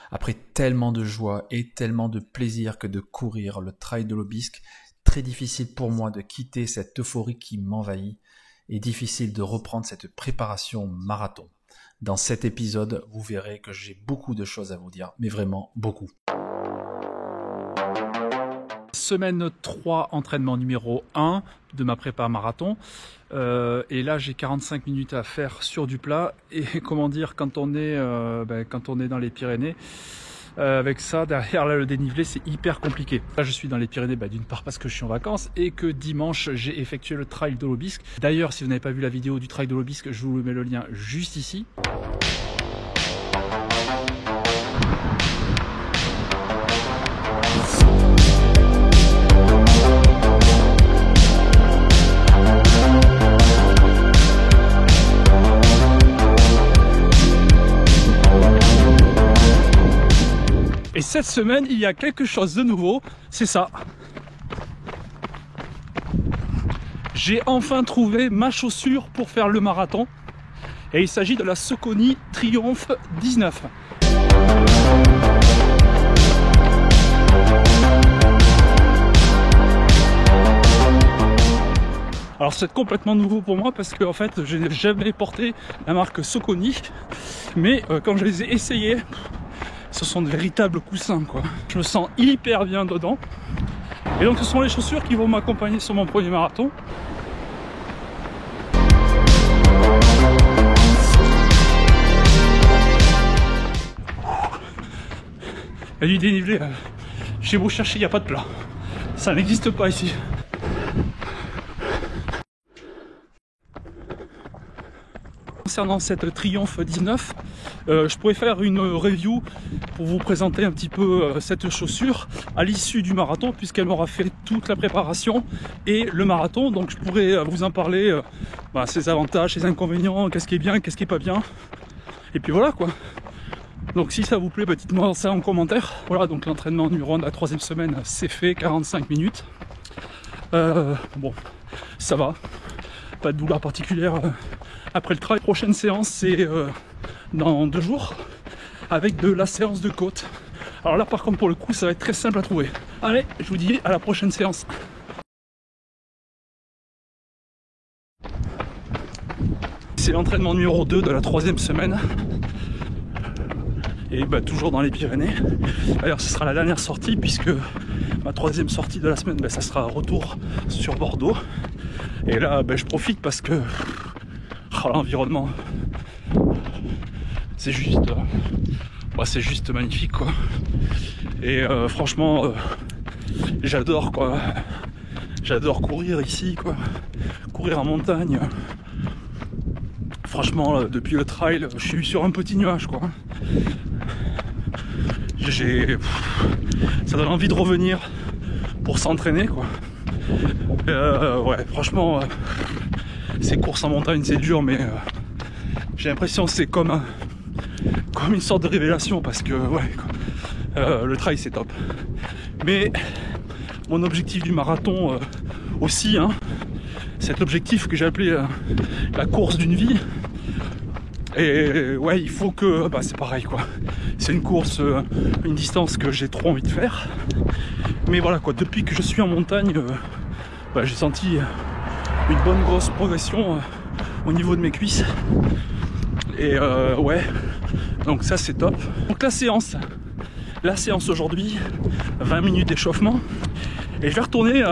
Après tellement de joie et tellement de plaisir que de courir le trail de l'Aubisque, très difficile pour moi de quitter cette euphorie qui m'envahit et difficile de reprendre cette préparation marathon. Dans cet épisode, vous verrez que j'ai beaucoup de choses à vous dire, mais vraiment beaucoup. Semaine 3, entraînement numéro 1 de ma prépa marathon. Et là, j'ai 45 minutes à faire sur du plat. Et comment dire, quand on est dans les Pyrénées, avec ça, derrière là, le dénivelé, c'est hyper compliqué. Là, je suis dans les Pyrénées, d'une part parce que je suis en vacances et que dimanche, j'ai effectué le trail de l'Aubisque. D'ailleurs, si vous n'avez pas vu la vidéo du trail de l'Aubisque, je vous mets le lien juste ici. Et cette semaine, il y a quelque chose de nouveau, c'est ça. J'ai enfin trouvé ma chaussure pour faire le marathon. Et il s'agit de la Saucony Triumph 19. Alors c'est complètement nouveau pour moi parce que en fait, je n'ai jamais porté la marque Saucony. Mais quand je les ai essayés, ce sont de véritables coussins quoi. Je me sens hyper bien dedans. Et donc ce sont les chaussures qui vont m'accompagner sur mon premier marathon. Il y a du dénivelé. J'ai beau chercher, il n'y a pas de plat. Ça n'existe pas ici. Concernant cette Triumph 19, je pourrais faire une review pour vous présenter un petit peu cette chaussure à l'issue du marathon puisqu'elle m'aura fait toute la préparation et le marathon, donc je pourrais vous en parler, ses avantages, ses inconvénients, qu'est-ce qui est bien, qu'est-ce qui est pas bien, et puis voilà quoi. Donc si ça vous plaît, dites-moi ça en commentaire. Voilà, donc l'entraînement numéro 1 de la 3e semaine, c'est fait, 45 minutes. Bon, ça va, pas de douleur particulière après le trail. Prochaine séance, c'est dans 2 jours, avec de la séance de côte. Alors là, par contre, pour le coup, ça va être très simple à trouver. Allez, je vous dis à la prochaine séance. C'est l'entraînement numéro 2 de la 3e semaine. Et toujours dans les Pyrénées. D'ailleurs, ce sera la dernière sortie puisque ma 3e sortie de la semaine, ça sera retour sur Bordeaux. Et là, je profite parce que l'environnement, c'est juste magnifique quoi. Et franchement, j'adore quoi. J'adore courir ici quoi. Courir en montagne. Franchement, depuis le trail, je suis sur un petit nuage quoi. Ça donne envie de revenir pour s'entraîner quoi. Ouais, franchement, ces courses en montagne c'est dur, mais j'ai l'impression que c'est comme une sorte de révélation parce que ouais, le trail c'est top. Mais mon objectif du marathon aussi, c'est l'objectif que j'ai appelé la course d'une vie. Et ouais, il faut que, c'est pareil quoi. C'est une course, une distance que j'ai trop envie de faire. Mais voilà quoi, depuis que je suis en montagne, j'ai senti une bonne grosse progression au niveau de mes cuisses. Et ouais, donc ça c'est top. Donc la séance aujourd'hui, 20 minutes d'échauffement. Et je vais retourner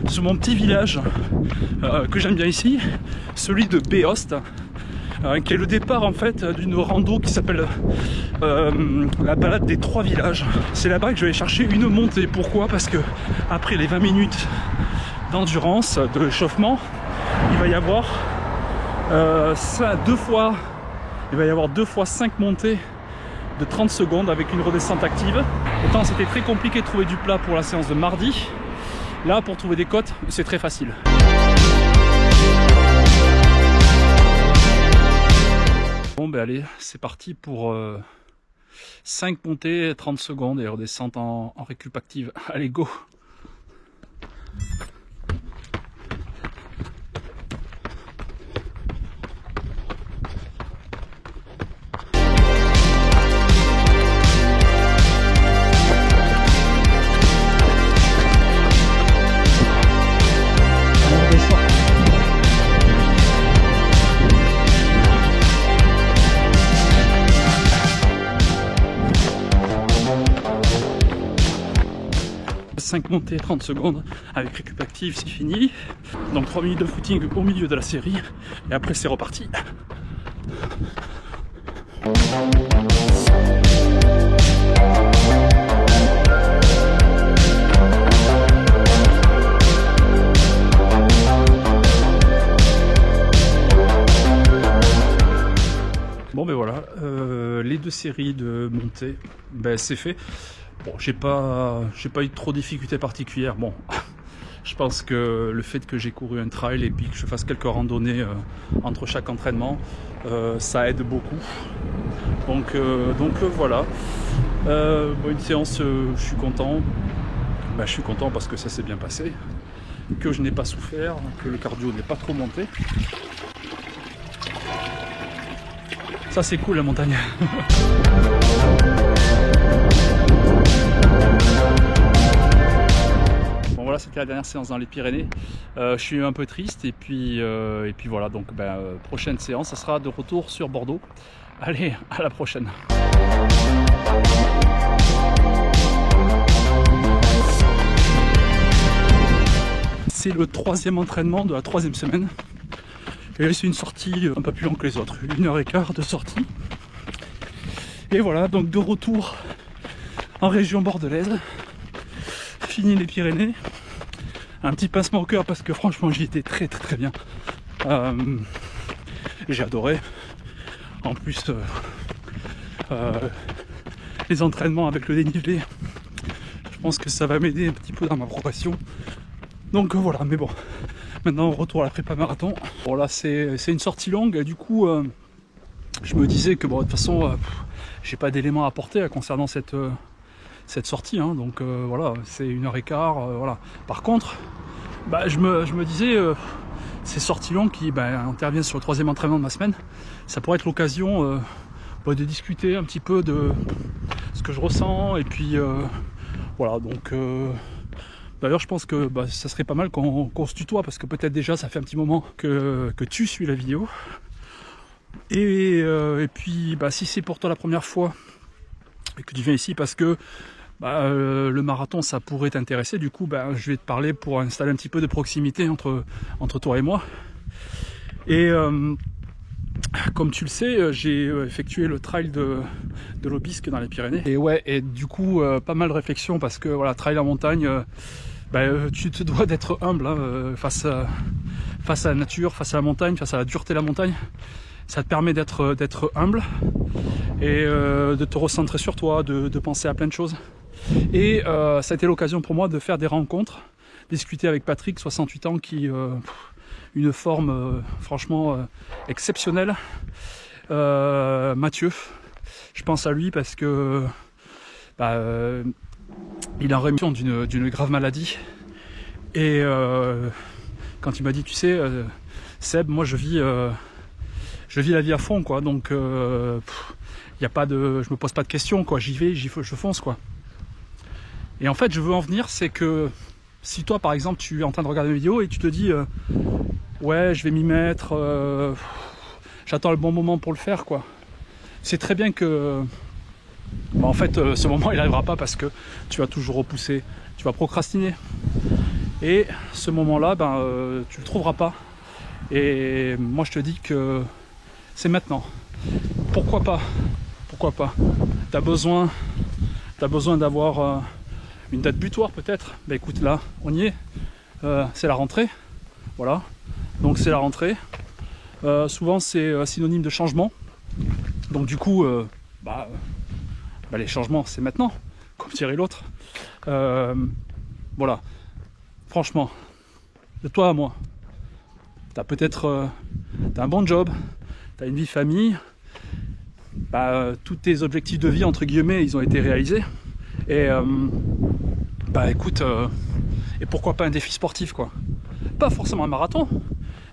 sur mon petit village que j'aime bien ici, celui de Béost. Qui est le départ en fait d'une rando qui s'appelle la balade des 3 villages. C'est là-bas que je vais chercher une montée. Pourquoi? Parce que après les 20 minutes d'endurance, de l'échauffement, il va y avoir 2 fois 5 montées de 30 secondes avec une redescente active. Pourtant c'était très compliqué de trouver du plat pour la séance de mardi. Là pour trouver des côtes, c'est très facile. Bon allez, c'est parti pour 5 montées, 30 secondes et redescente en récup active. Allez, go! 5 montées, 30 secondes avec récup active, c'est fini. Donc 3 minutes de footing au milieu de la série et après c'est reparti. Bon ben voilà, les 2 séries de montée, ben c'est fait. Bon, j'ai pas eu trop de difficultés particulières. Bon, je pense que le fait que j'ai couru un trail et puis que je fasse quelques randonnées entre chaque entraînement, ça aide beaucoup. Donc voilà. Bon, une séance, je suis content. Ben, je suis content parce que ça s'est bien passé, que je n'ai pas souffert, que le cardio n'est pas trop monté. Ça c'est cool la montagne. Bon voilà, c'était la dernière séance dans les Pyrénées. Je suis un peu triste et puis voilà, donc prochaine séance, ça sera de retour sur Bordeaux. Allez, à la prochaine. C'est le 3e entraînement de la 3e semaine. Et c'est une sortie un peu plus longue que les autres, 1h15 de sortie. Et voilà, donc de retour en région bordelaise. Fini les Pyrénées. Un petit pincement au cœur parce que franchement j'y étais très bien. J'ai adoré. En plus, les entraînements avec le dénivelé, je pense que ça va m'aider un petit peu dans ma progression. Donc voilà, mais bon. Maintenant, retour à la prépa marathon. Bon là, c'est une sortie longue. Et du coup, je me disais que bon, de toute façon, j'ai pas d'éléments à apporter concernant cette sortie. Hein, donc voilà, c'est 1h15. Voilà. Par contre, je me disais, ces sorties longues qui interviennent sur le 3e entraînement de ma semaine, ça pourrait être l'occasion de discuter un petit peu de ce que je ressens. Et puis voilà, donc. D'ailleurs, je pense que ça serait pas mal qu'on se tutoie parce que peut-être déjà ça fait un petit moment que tu suis la vidéo. Et puis, si c'est pour toi la première fois et que tu viens ici parce que le marathon ça pourrait t'intéresser, du coup, je vais te parler pour installer un petit peu de proximité entre toi et moi. Et comme tu le sais, j'ai effectué le trail de l'Aubisque dans les Pyrénées. Et du coup, pas mal de réflexions parce que voilà, trail en montagne. Tu te dois d'être humble face à la nature, face à la montagne, face à la dureté de la montagne. Ça te permet d'être humble et de te recentrer sur toi, de penser à plein de choses. Et ça a été l'occasion pour moi de faire des rencontres, discuter avec Patrick, 68 ans, qui une forme franchement exceptionnelle. Mathieu, je pense à lui parce que il est en rémission d'une grave maladie. Et quand il m'a dit, tu sais, Seb, moi je vis la vie à fond, quoi. Donc je me pose pas de questions, quoi. J'y vais, je fonce, quoi. Et en fait, je veux en venir, c'est que si toi, par exemple, tu es en train de regarder une vidéo et tu te dis, ouais, je vais m'y mettre, j'attends le bon moment pour le faire, quoi. C'est très bien que en fait, ce moment il n'arrivera pas parce que tu vas toujours repousser, tu vas procrastiner. Et ce moment-là, tu le trouveras pas. Et moi je te dis que c'est maintenant. Pourquoi pas? Pourquoi pas? T'as besoin d'avoir une date butoir peut-être. Écoute, là, on y est. C'est la rentrée. Voilà. Donc c'est la rentrée. Souvent c'est synonyme de changement. Donc du coup, les changements, c'est maintenant, comme dirait l'autre. Voilà. Franchement, de toi à moi, t'as peut-être t'as un bon job, t'as une vie famille, tous tes objectifs de vie, entre guillemets, ils ont été réalisés. Et écoute, et pourquoi pas un défi sportif, quoi. Pas forcément un marathon,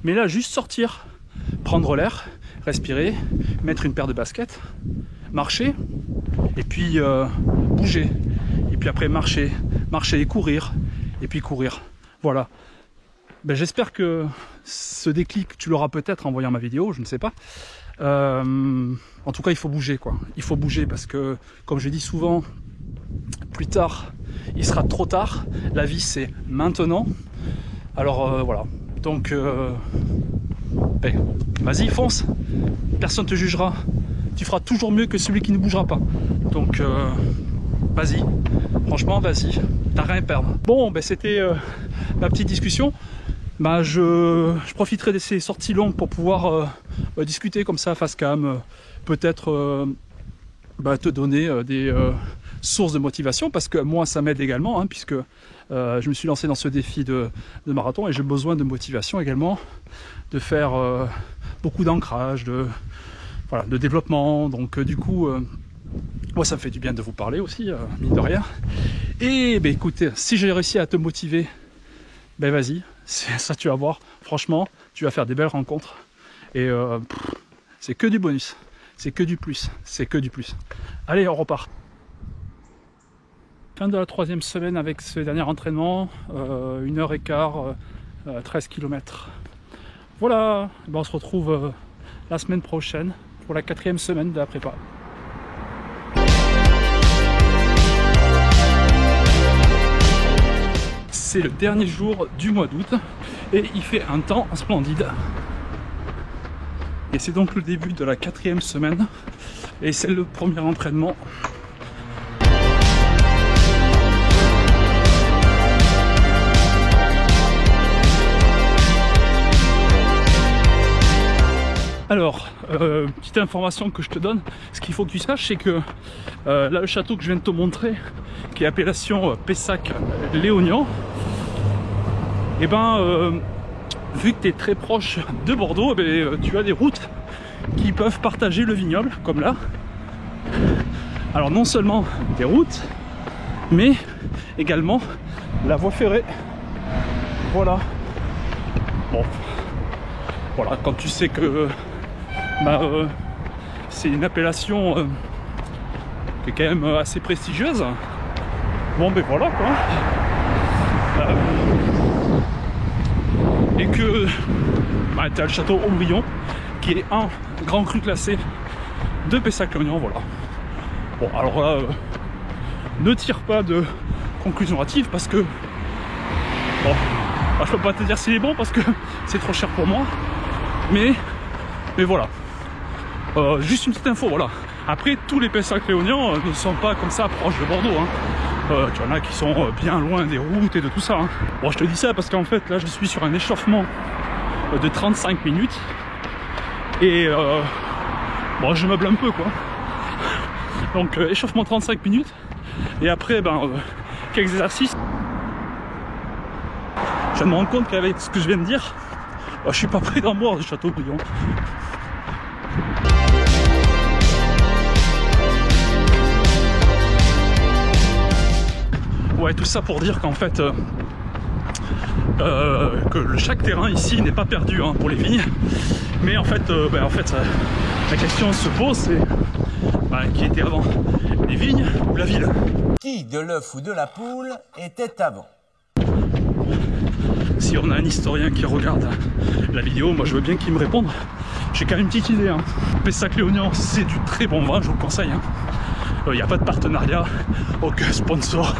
mais là, juste sortir, prendre l'air, respirer, mettre une paire de baskets, marcher, et puis bouger, et puis après marcher et courir, et puis courir. Voilà. J'espère que ce déclic, tu l'auras peut-être en voyant ma vidéo, je ne sais pas. En tout cas, il faut bouger, quoi. Il faut bouger parce que, comme je dis souvent, plus tard, il sera trop tard. La vie, c'est maintenant. Alors voilà. Donc, ben, vas-y, fonce. Personne ne te jugera. Tu feras toujours mieux que celui qui ne bougera pas. Donc, vas-y. Franchement, vas-y. T'as rien à perdre. Bon, ben, c'était ma petite discussion. Ben, je profiterai de ces sorties longues pour pouvoir discuter comme ça face cam. Peut-être te donner des sources de motivation, parce que moi ça m'aide également, hein, puisque je me suis lancé dans ce défi de marathon et j'ai besoin de motivation également, de faire beaucoup d'ancrage, de développement. Donc du coup moi ça me fait du bien de vous parler aussi, mine de rien. Et ben écoutez, si j'ai réussi à te motiver, ben vas-y, ça tu vas voir, franchement tu vas faire des belles rencontres et c'est que du bonus. C'est que du plus, c'est que du plus. Allez, on repart. Fin de la 3e semaine avec ce dernier entraînement, 1h15, 13 km. Voilà, ben on se retrouve la semaine prochaine pour la 4e semaine de la prépa. C'est le dernier jour du mois d'août et il fait un temps splendide. Et c'est donc le début de la 4e semaine et c'est le premier entraînement. Alors, petite information que je te donne, ce qu'il faut que tu saches, c'est que là le château que je viens de te montrer, qui est appellation Pessac-Léognan, et ben vu que tu es très proche de Bordeaux, tu as des routes qui peuvent partager le vignoble, comme là. Alors non seulement des routes, mais également la voie ferrée. Voilà. Bon. Voilà, quand tu sais que c'est une appellation qui est quand même assez prestigieuse. Bon ben voilà quoi. Et que tu as le château Aubryon qui est un grand cru classé de Pessac-Léognan, voilà. Bon alors là, ne tire pas de conclusion hâtive parce que bon, je peux pas te dire s'il est bon parce que c'est trop cher pour moi, mais voilà. Juste une petite info, voilà. Après, tous les Pessac-Léognans ne sont pas comme ça proches de Bordeaux, hein. Tu en as qui sont bien loin des routes et de tout ça, hein. Bon, je te dis ça parce qu'en fait là je suis sur un échauffement de 35 minutes et bon, je meuble un peu quoi. Donc échauffement 35 minutes et après quelques exercices. Je me rends compte qu'avec ce que je viens de dire, je suis pas près d'en boire du Châteaubriand. Ouais, tout ça pour dire qu'en fait que chaque terrain ici n'est pas perdu, hein, pour les vignes, mais en fait la question se pose, c'est qui était avant, les vignes ou la ville? Qui de l'œuf ou de la poule était avant? Si on a un historien qui regarde la vidéo, moi je veux bien qu'il me réponde. J'ai quand même une petite idée, hein. Pessac-Léognan, c'est du très bon vin, je vous le conseille, hein. Il n'y a pas de partenariat, aucun sponsor.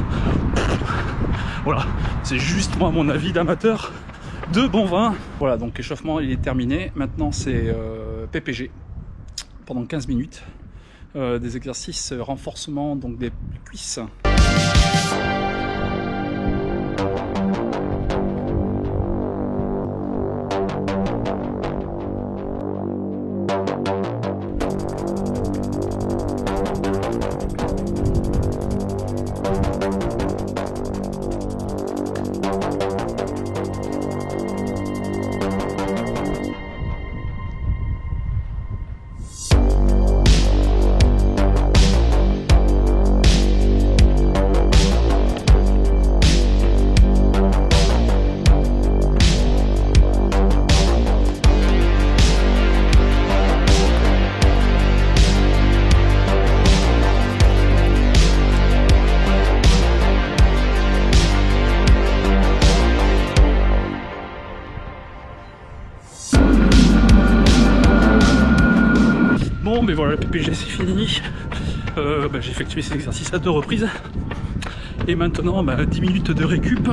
Voilà, c'est juste moi mon avis d'amateur de bon vin. Voilà, donc l'échauffement il est terminé. Maintenant c'est PPG pendant 15 minutes. Des exercices renforcement donc des cuisses. Bon, mais voilà, le PPG c'est fini. J'ai effectué ces exercices à 2 reprises. Et maintenant 10 minutes de récup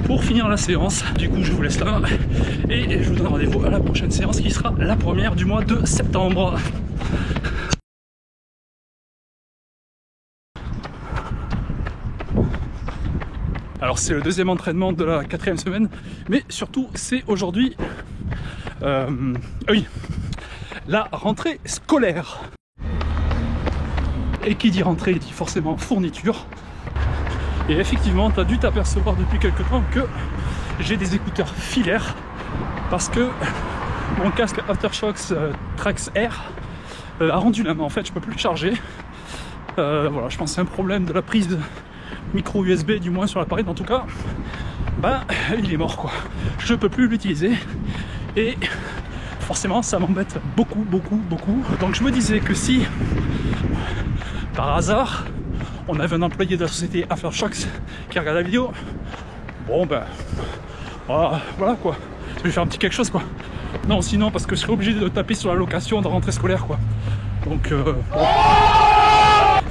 pour finir la séance. Du coup je vous laisse là et je vous donne rendez-vous à la prochaine séance qui sera la première du mois de septembre. Alors c'est le deuxième entraînement de la 4e semaine, mais surtout c'est aujourd'hui la rentrée scolaire. Et qui dit rentrée dit forcément fourniture. Et effectivement, tu as dû t'apercevoir depuis quelques temps que j'ai des écouteurs filaires parce que mon casque Aftershokz Trax Air a rendu la main. En fait, je peux plus le charger. Voilà, je pense que c'est un problème de la prise micro USB, du moins sur l'appareil. En tout cas, il est mort quoi. Je peux plus l'utiliser et forcément, ça m'embête beaucoup. Donc je me disais que si par hasard on avait un employé de la société Aftershokz qui regarde la vidéo, voilà quoi, je vais faire un petit quelque chose quoi. Non, sinon parce que je serais obligé de taper sur la location de rentrée scolaire quoi. Donc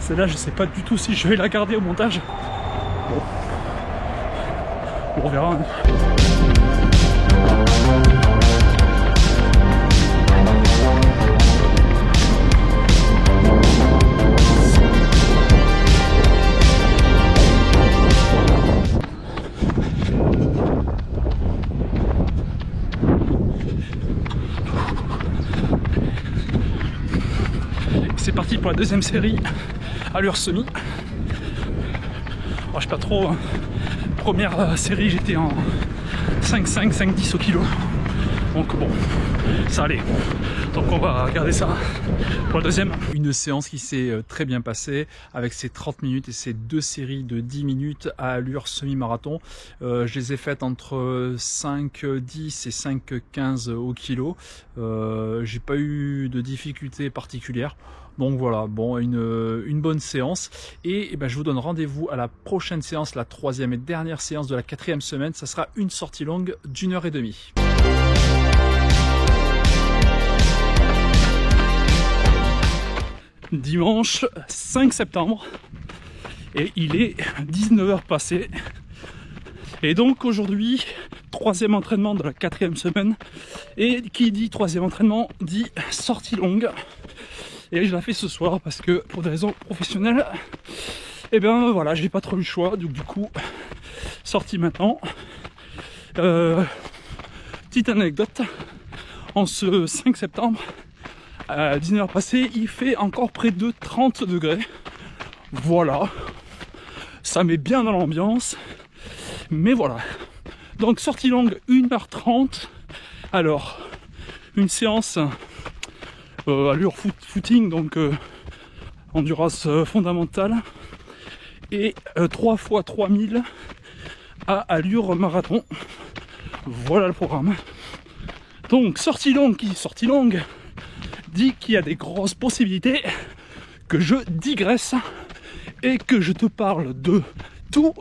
celle-là je sais pas du tout si je vais la garder au montage. Bon, on verra. C'est parti pour la deuxième série, allure semi. Je sais pas trop, première série j'étais en 5,5, 5,10 au kilo. Donc bon, ça allait. Donc on va regarder ça pour la deuxième. Une séance qui s'est très bien passée avec ces 30 minutes et ces 2 séries de 10 minutes à allure semi-marathon. Je les ai faites entre 5,10 et 5,15 au kilo. J'ai pas eu de difficultés particulières. Donc voilà, bon, une bonne séance. Et je vous donne rendez-vous à la prochaine séance, la 3e et dernière séance de la 4e semaine. Ça sera une sortie longue d'1h30. Dimanche 5 septembre et il est 19h passé. Et donc aujourd'hui, 3e entraînement de la 4e semaine. Et qui dit 3e entraînement dit sortie longue. Et je la fais ce soir parce que pour des raisons professionnelles, voilà, j'ai pas trop eu le choix. Donc du coup, sortie maintenant. Petite anecdote, en ce 5 septembre, à 19h passé, il fait encore près de 30 degrés. Voilà, ça met bien dans l'ambiance. Mais voilà, donc sortie longue 1h30. Alors, une séance allure footing, donc endurance fondamentale, et 3 fois 3000 à allure marathon. Voilà le programme. Donc sortie longue, qui dit sortie longue dit qu'il y a des grosses possibilités que je digresse et que je te parle de tout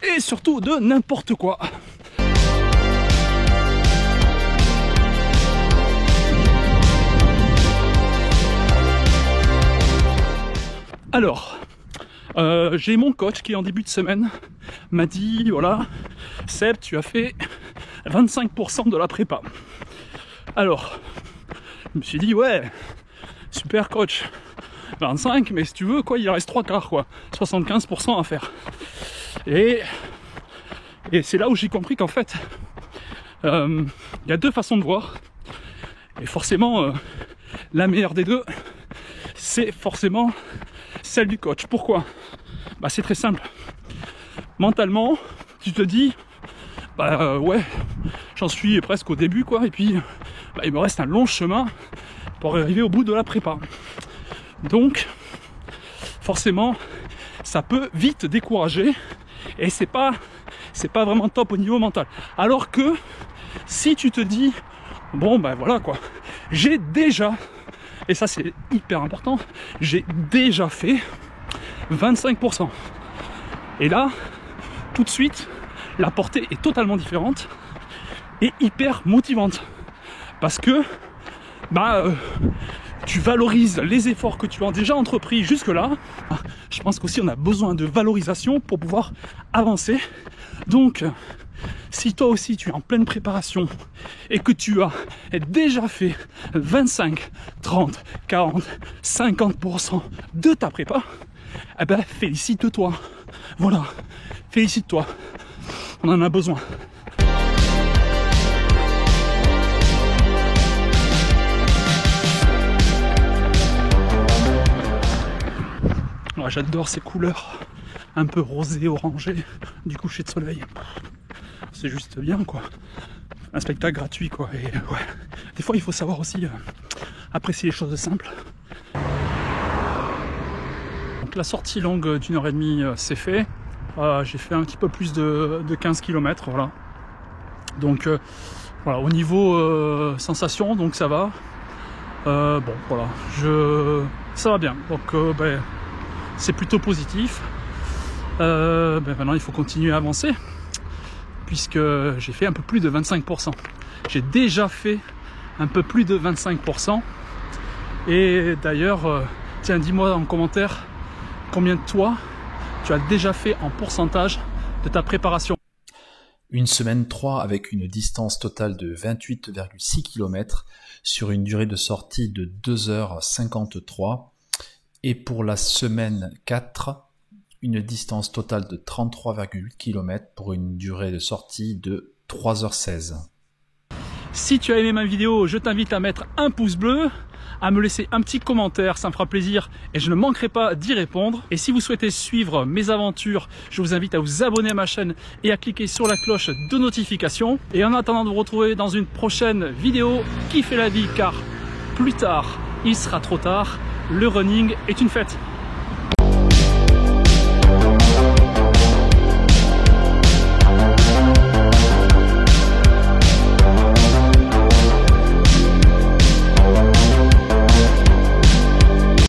et surtout de n'importe quoi. Alors, j'ai mon coach qui en début de semaine m'a dit, voilà, Seb, tu as fait 25% de la prépa. Alors, je me suis dit, ouais, super coach, 25, mais si tu veux, quoi, il reste 3/4, quoi, 75% à faire. Et c'est là où j'ai compris qu'en fait, il y a 2 façons de voir. Et forcément, la meilleure des 2, c'est forcément celle du coach. Pourquoi ? C'est très simple. Mentalement, tu te dis, ouais, j'en suis presque au début, quoi, et puis il me reste un long chemin pour arriver au bout de la prépa. Donc, forcément, ça peut vite décourager, et c'est pas vraiment top au niveau mental. Alors que, si tu te dis, voilà quoi, j'ai déjà, et ça c'est hyper important, j'ai déjà fait 25%. Et là, tout de suite, la portée est totalement différente et hyper motivante. Parce que tu valorises les efforts que tu as déjà entrepris jusque-là. Je pense qu'aussi on a besoin de valorisation pour pouvoir avancer. Donc, si toi aussi tu es en pleine préparation et que tu as déjà fait 25, 30, 40, 50% de ta prépa, eh ben félicite-toi. Voilà, félicite-toi. On en a besoin. J'adore ces couleurs un peu rosées, orangées du coucher de soleil. C'est juste bien, quoi. Un spectacle gratuit, quoi. Et ouais, des fois il faut savoir aussi apprécier les choses simples. Donc la sortie longue d'1h30 c'est fait. J'ai fait un petit peu plus de 15 km, voilà. Donc voilà, au niveau sensation, donc ça va. Bon, voilà, ça va bien. Donc c'est plutôt positif. Maintenant il faut continuer à avancer, puisque j'ai fait un peu plus de 25%. J'ai déjà fait un peu plus de 25%. Et d'ailleurs, tiens, dis-moi en commentaire combien de toi tu as déjà fait en pourcentage de ta préparation. Une semaine 3 avec une distance totale de 28,6 km sur une durée de sortie de 2h53. Et pour la semaine 4, une distance totale de 33,8 km pour une durée de sortie de 3h16. Si tu as aimé ma vidéo, je t'invite à mettre un pouce bleu, à me laisser un petit commentaire, ça me fera plaisir et je ne manquerai pas d'y répondre. Et si vous souhaitez suivre mes aventures, je vous invite à vous abonner à ma chaîne et à cliquer sur la cloche de notification. Et en attendant de vous retrouver dans une prochaine vidéo, kiffez la vie car plus tard, il sera trop tard. Le running est une fête.